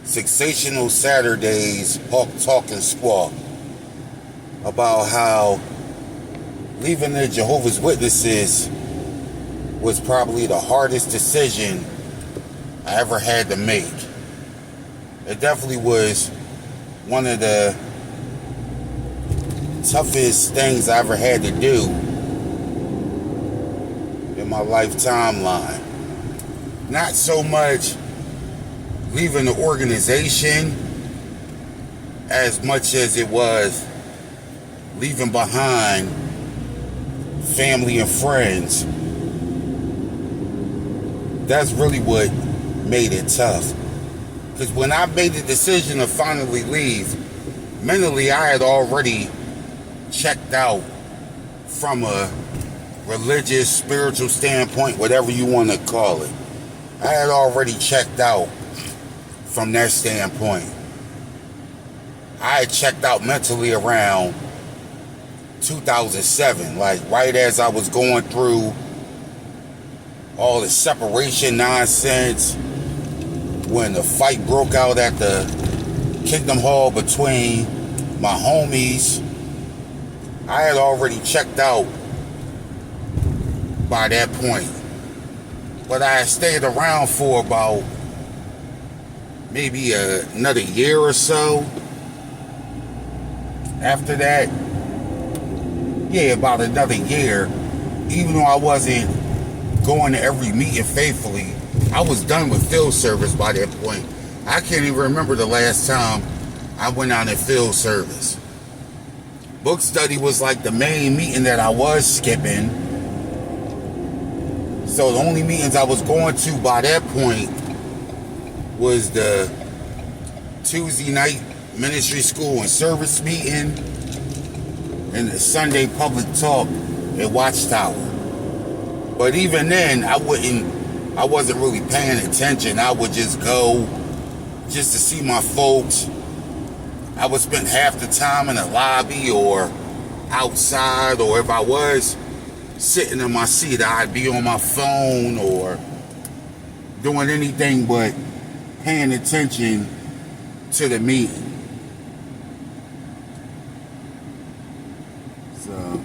Sensational Saturdays, Talk and Squawk, about how leaving the Jehovah's Witnesses was probably the hardest decision I ever had to make. It definitely was one of the toughest things I ever had to do in my life timeline. Not so much leaving the organization as much as it was leaving behind family and friends. That's really what made it tough. Because when I made the decision to finally leave, mentally I had already checked out from a religious, spiritual standpoint, whatever you want to call it. I had already checked out from that standpoint. I had checked out mentally around 2007, like right as I was going through all the separation nonsense, when the fight broke out at the Kingdom Hall between my homies. I had already checked out by that point. But I had stayed around for about maybe another year or so. After that, yeah, about another year, even though I wasn't going to every meeting faithfully, I was done with field service by that point. I can't even remember the last time I went out in field service. Book study was like the main meeting that I was skipping. So the only meetings I was going to by that point was the Tuesday night ministry school and service meeting and the Sunday public talk at Watchtower. But even then, I wasn't really paying attention. I would just go just to see my folks. I would spend half the time in the lobby or outside, or if I was sitting in my seat, I'd be on my phone or doing anything but paying attention to the meeting. So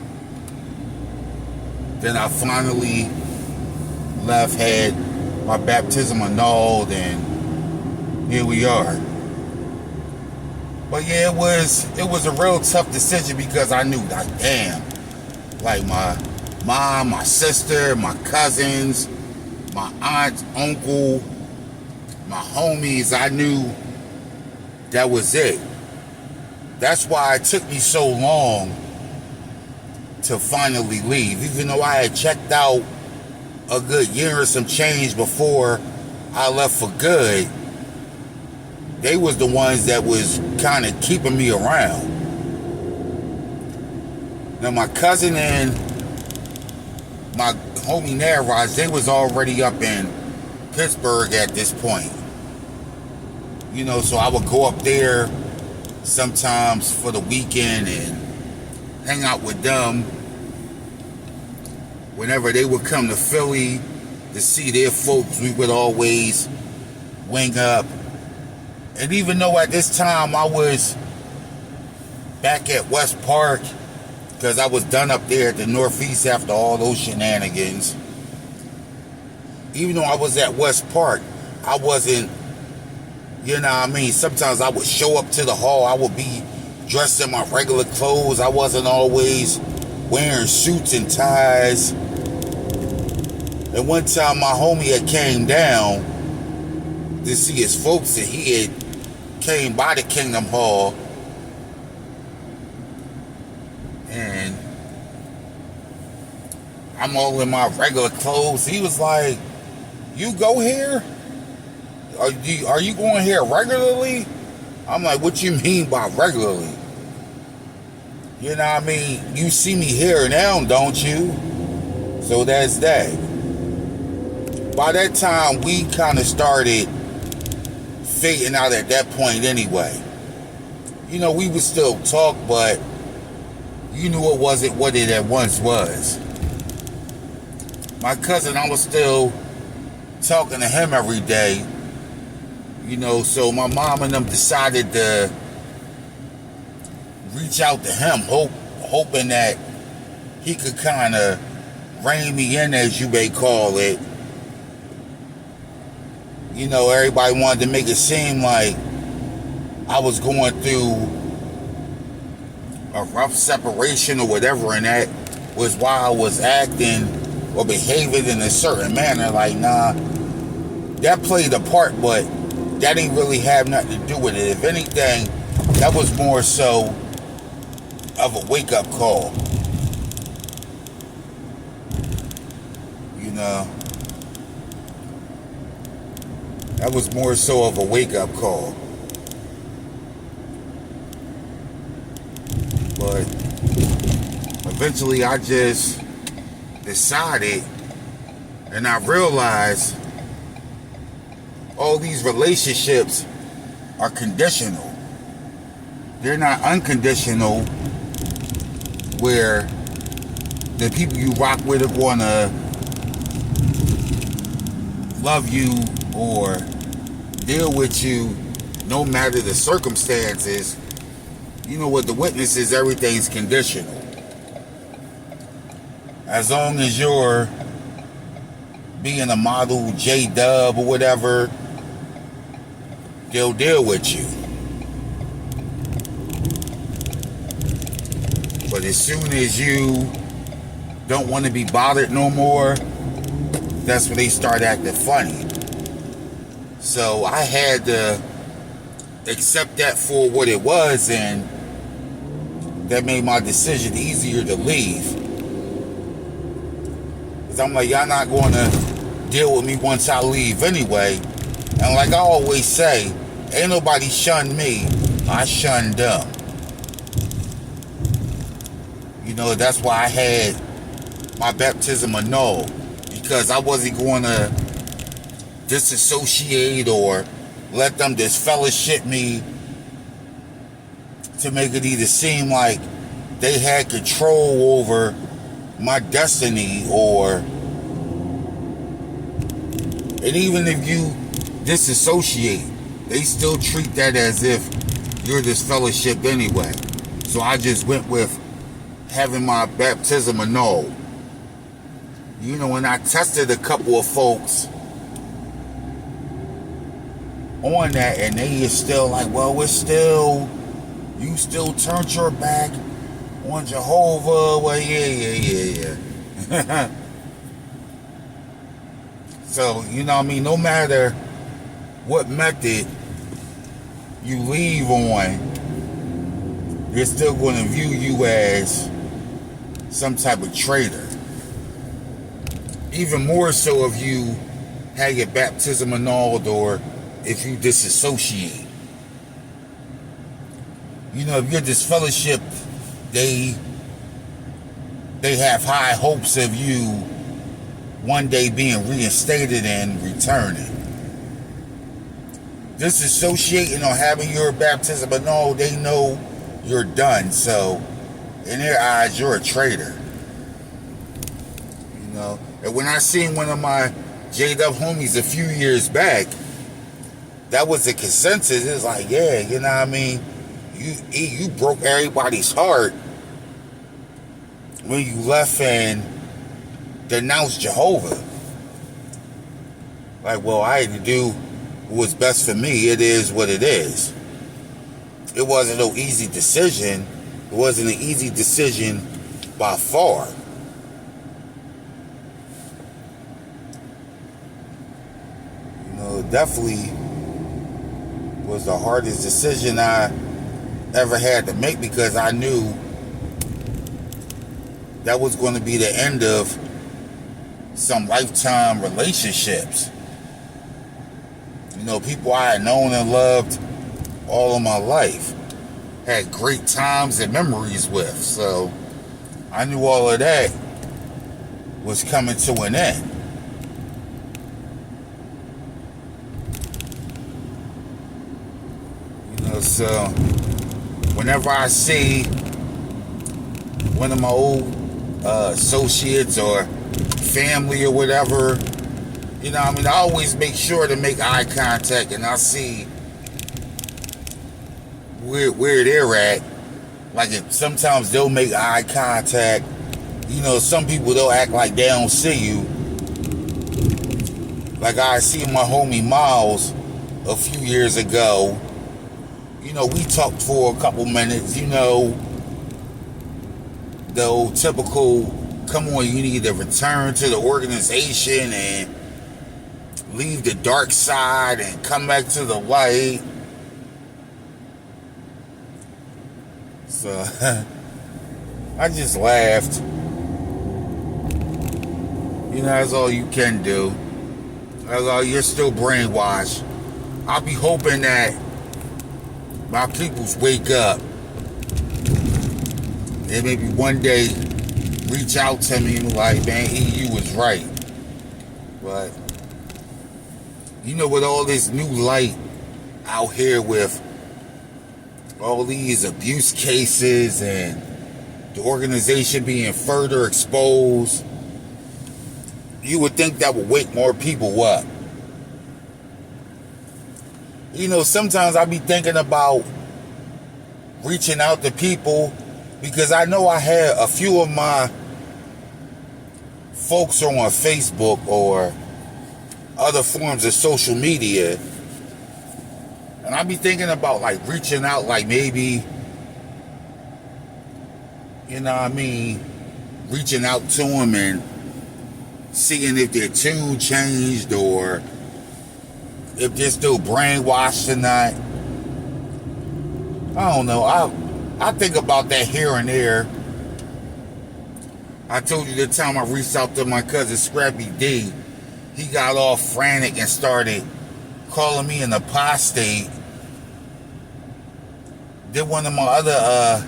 then I finally left, had my baptism annulled, and here we are. But yeah, it was a real tough decision, because I knew, like, damn, like my mom, my sister, my cousins, my aunt, uncle, my homies, I knew that was it. That's why it took me so long to finally leave, even though I had checked out a good year or some change before I left for good. They was the ones that was kind of keeping me around. Now my cousin and my homie Naraj, they was already up in Pittsburgh at this point. You know, so I would go up there sometimes for the weekend and hang out with them. Whenever they would come to Philly to see their folks, we would always wing up. And even though at this time I was back at West Park, because I was done up there at the Northeast after all those shenanigans, even though I was at West Park, I wasn't, you know what I mean, sometimes I would show up to the hall, I would be dressed in my regular clothes, I wasn't always wearing suits and ties. And one time my homie had came down to see his folks, and he had came by the Kingdom Hall, and I'm all in my regular clothes. He was like, "You go here? Are you going here regularly?" I'm like, "What you mean by regularly? You know what I mean? You see me here now, don't you?" So that's that. By that time, we kind of started fading out at that point anyway. You know, we would still talk, but you knew it wasn't what it at once was. My cousin, I was still talking to him every day. So my mom and them decided to reach out to him, hoping that he could kind of rein me in, as you may call it. Everybody wanted to make it seem like I was going through a rough separation or whatever, and that was why I was acting or behaving in a certain manner. Like, nah, that played a part, but that didn't really have nothing to do with it. If anything, that was more so of a wake-up call. That was more so of a wake-up call. But eventually I just decided, and I realized all these relationships are conditional. They're not unconditional, where the people you rock with are going to love you or deal with you no matter the circumstances. With the witnesses, everything's conditional. As long as you're being a model J-Dub or whatever, they'll deal with you. But as soon as you don't want to be bothered no more, that's when they start acting funny. So I had to accept that for what it was, and that made my decision easier to leave. Because I'm like, y'all not going to deal with me once I leave anyway. And like I always say, ain't nobody shunned me, I shunned them. That's why I had my baptism annulled, because I wasn't going to disassociate or let them disfellowship me to make it either seem like they had control over my destiny, and even if you disassociate, they still treat that as if you're disfellowshipped anyway. So I just went with having my baptism annulled. When I tested a couple of folks on that, and they is still like, well, you still turned your back on Jehovah. Well, yeah. So, no matter what method you leave on, they're still going to view you as some type of traitor. Even more so if you had your baptism annulled, or if you disassociate. If you're disfellowshipped, they have high hopes of you one day being reinstated and returning. Disassociating or having your baptism annulled, they know you're done. So in their eyes, you're a traitor. And when I seen one of my J-Dub homies a few years back, that was the consensus. It's like, yeah, you broke everybody's heart when you left and denounced Jehovah. Like, well, I had to do what was best for me. It is what it is. It wasn't no easy decision. It wasn't an easy decision by far. It definitely was the hardest decision I ever had to make, because I knew that was going to be the end of some lifetime relationships. People I had known and loved all of my life, had great times and memories with. So I knew all of that was coming to an end. So whenever I see one of my old associates or family or whatever You know what I mean? I always make sure to make eye contact, and I see where they're at. Like, sometimes they'll make eye contact. You know, some people, they'll act like they don't see you. Like, I see my homie Miles a few years ago. You know, we talked for a couple minutes. You know, the old typical, come on, you need to return to the organization and leave the dark side and come back to the light. So, I just laughed. You know, that's all you can do. That's all, you're still brainwashed. I'll be hoping that my peoples wake up and maybe one day reach out to me and be like, man, you was right. But, you know, with all this new light out here with all these abuse cases and the organization being further exposed, you would think that would wake more people up. You know, sometimes I be thinking about reaching out to people, because I know I had a few of my folks are on Facebook or other forms of social media, and I be thinking about like reaching out, like maybe, you know what I mean, reaching out to them and seeing if their tune changed or if they're still brainwashed or not. I don't know. I think about that here and there. I told you the time I reached out to my cousin Scrappy D, he got all frantic and started calling me an apostate. Then one of my other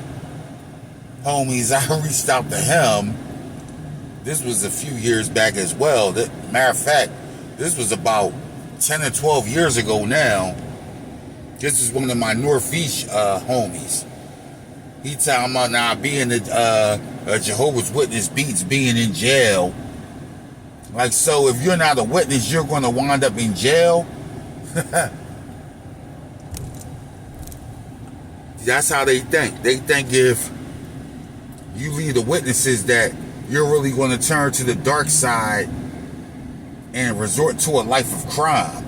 homies, I reached out to him. This was a few years back as well. Matter of fact, this was about 10 or 12 years ago now. This is one of my Northeast homies. He talking about now being a Jehovah's Witness beats being in jail. Like, so if you're not a witness, you're going to wind up in jail? That's how they think. They think if you lead the witnesses that you're really going to turn to the dark side and resort to a life of crime.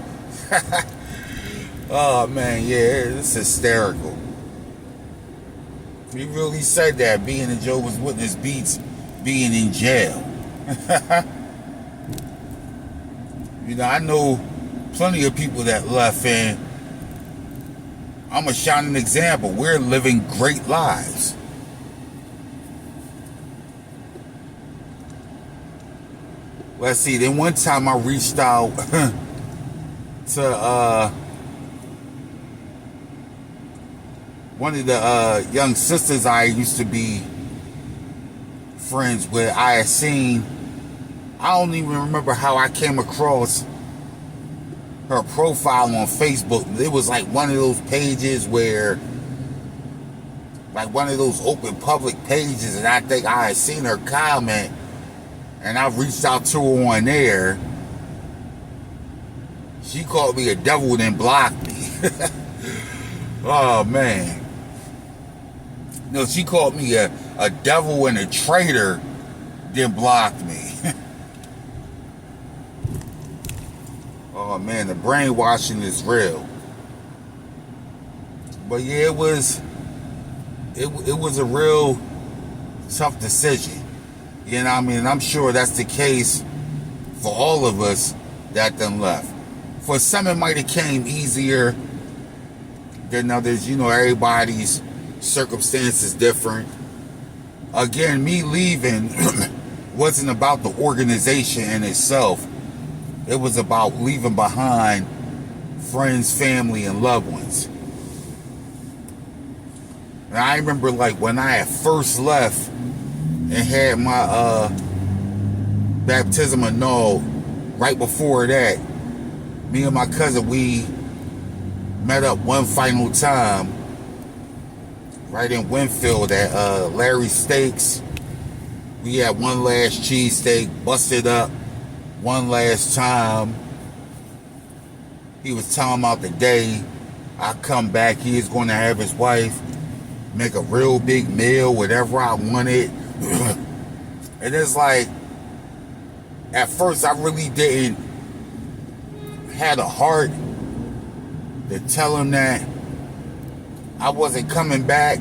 Oh man, yeah, it's hysterical. He really said that being a Jehovah's Witness beats being in jail. You know, I know plenty of people that left, and I'm a shining example. We're living great lives. Let's see, then one time I reached out to one of the young sisters I used to be friends with. I had seen, I don't even remember how I came across her profile on Facebook. It was like one of those pages where, like one of those open public pages, and I think I had seen her comment, and I reached out to her on there. She called me a devil and then blocked me. Oh man. No, she called me a devil and a traitor, then blocked me. Oh man, the brainwashing is real. But yeah, it was a real tough decision. You know what I mean? And I'm sure that's the case for all of us that done left. For some, it might have came easier than others. You know, everybody's circumstances different. Again, me leaving wasn't about the organization in itself. It was about leaving behind friends, family, and loved ones. And I remember, like, when I had first left and had my baptism annulled, right before that, me and my cousin, we met up one final time right in Winfield at Larry's Steaks. We had one last cheesesteak, busted up, one last time. He was telling about the day I come back, he is going to have his wife make a real big meal, whatever I wanted. And it's like, at first I really didn't have a heart to tell him that I wasn't coming back.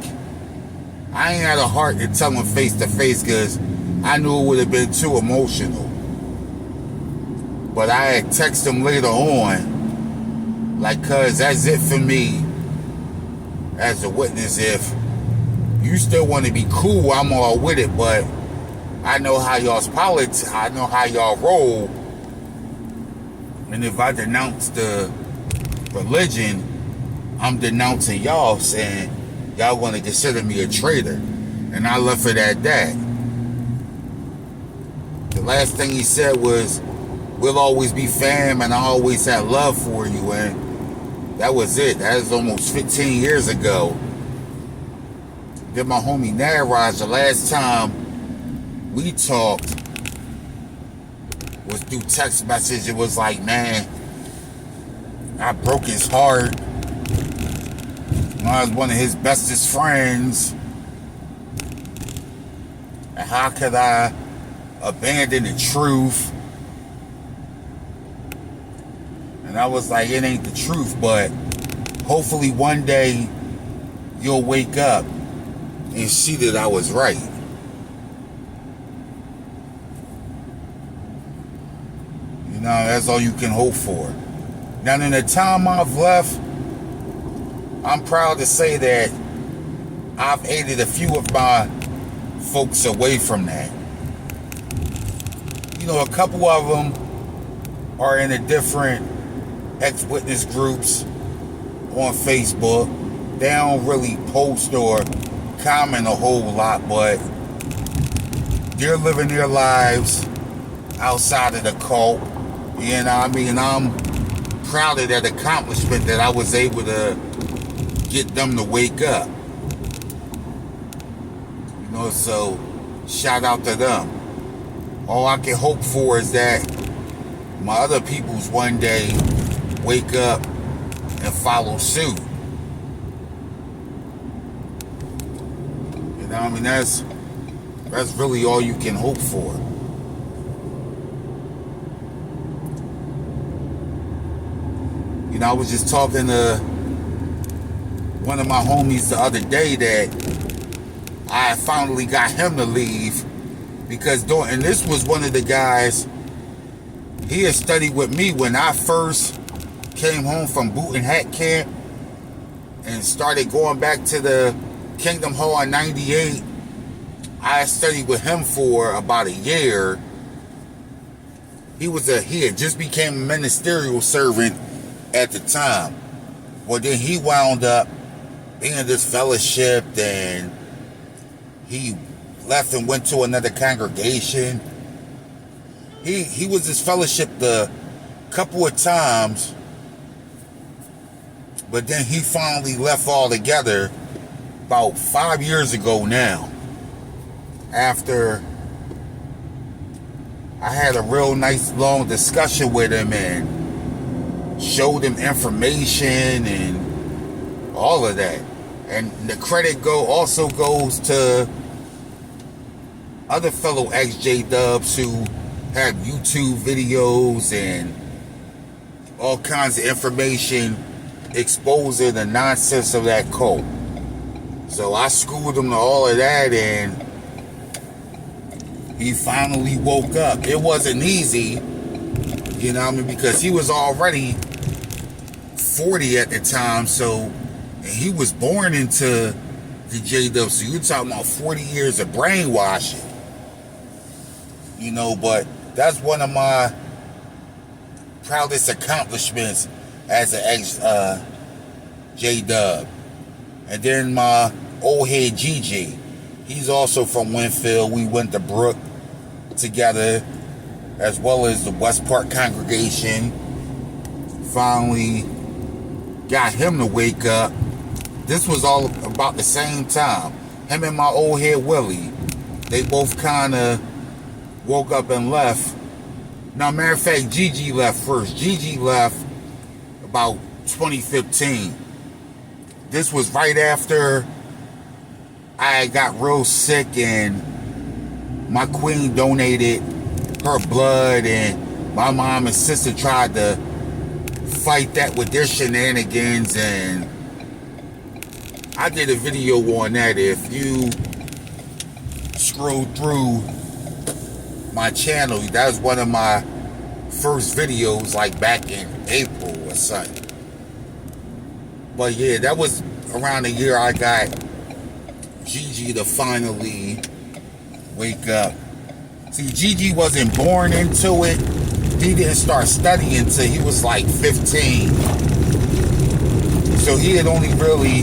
I ain't had a heart to tell him face to face because I knew it would have been too emotional. But I had texted him later on, like, cuz that's it for me as a witness. If you still want to be cool, I'm all with it, but I know how y'all's politics, I know how y'all roll. And if I denounce the religion, I'm denouncing y'all, saying y'all want to consider me a traitor. And I left it at that. The last thing he said was, we'll always be fam and I always had love for you. And that was it. That was almost 15 years ago. Then my homie Naraj, the last time we talked was through text message. It was like, man, I broke his heart. I was one of his bestest friends. And how could I abandon the truth? And I was like, it ain't the truth, but hopefully one day you'll wake up and see that I was right. You know, that's all you can hope for. Now, in the time I've left, I'm proud to say that I've aided a few of my folks away from that. You know, a couple of them are in a different ex-witness groups on Facebook. They don't really post or comment a whole lot, but they're living their lives outside of the cult. You know what I mean? I'm proud of that accomplishment that I was able to get them to wake up. You know, so shout out to them. All I can hope for is that my other peoples one day wake up and follow suit. You know what I mean? That's really all you can hope for. You know, I was just talking to one of my homies the other day that I finally got him to leave because and this was one of the guys, he had studied with me when I first came home from boot and hat camp and started going back to the Kingdom Hall in 98. I studied with him for about a year. He had just became a ministerial servant at the time. Well, then he wound up being disfellowshipped and he left and went to another congregation. He was disfellowshipped a couple of times, but then he finally left altogether about 5 years ago now, after I had a real nice long discussion with him and showed him information and all of that. And the credit also goes to other fellow ex-J-Dubs who have YouTube videos and all kinds of information exposing the nonsense of that cult. So I schooled him to all of that, and he finally woke up. It wasn't easy, you know what I mean, because he was already 40 at the time, so he was born into the J-Dub. So you're talking about 40 years of brainwashing, you know. But that's one of my proudest accomplishments as an ex-J-Dub. And then my old head GG, he's also from Winfield. We went to Brook together, as well as the West Park congregation. Finally got him to wake up. This was all about the same time. Him and my old head Willie, they both kind of woke up and left Now, matter of fact, Gigi left first. Gigi left about 2015. This was right after I got real sick and my queen donated her blood, and my mom and sister tried to fight that with their shenanigans, and I did a video on that. If you scroll through my channel, that was one of my first videos, like back in April or something. But yeah, that was around the year I got Gigi to finally wake up. See, Gigi wasn't born into it. He didn't start studying until he was like 15. So he had only really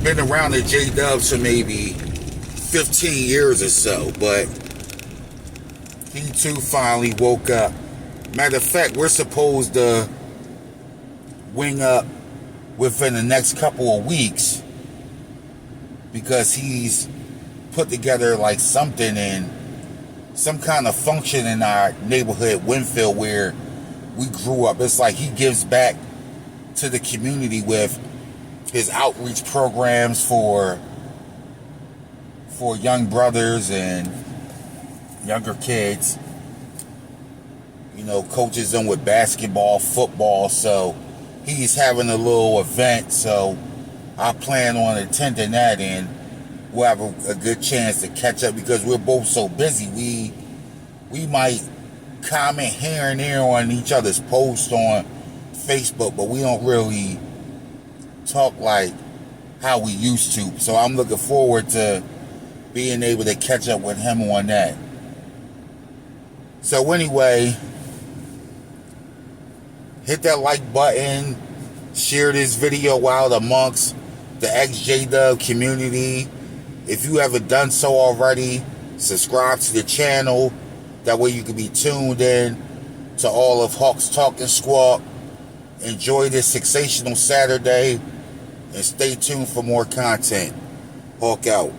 been around the J-Dubs for maybe 15 years or so. But he too finally woke up. Matter of fact, we're supposed to wing up within the next couple of weeks, because he's put together like something in some kind of function in our neighborhood, Winfield, where we grew up. It's like he gives back to the community with his outreach programs for young brothers and younger kids. You know, coaches them with basketball, football. So he's having a little event. So I plan on attending that, and we'll have a good chance to catch up, because we're both so busy. We might comment here and there on each other's posts on Facebook, but we don't really talk like how we used to. So I'm looking forward to being able to catch up with him on that. So anyway, hit that like button, share this video out amongst the XJ-Dub community. If you haven't done so already, subscribe to the channel. That way you can be tuned in to all of HAWKE'S Talk and Squawk. Enjoy this sensational Saturday, and stay tuned for more content. Hawk out.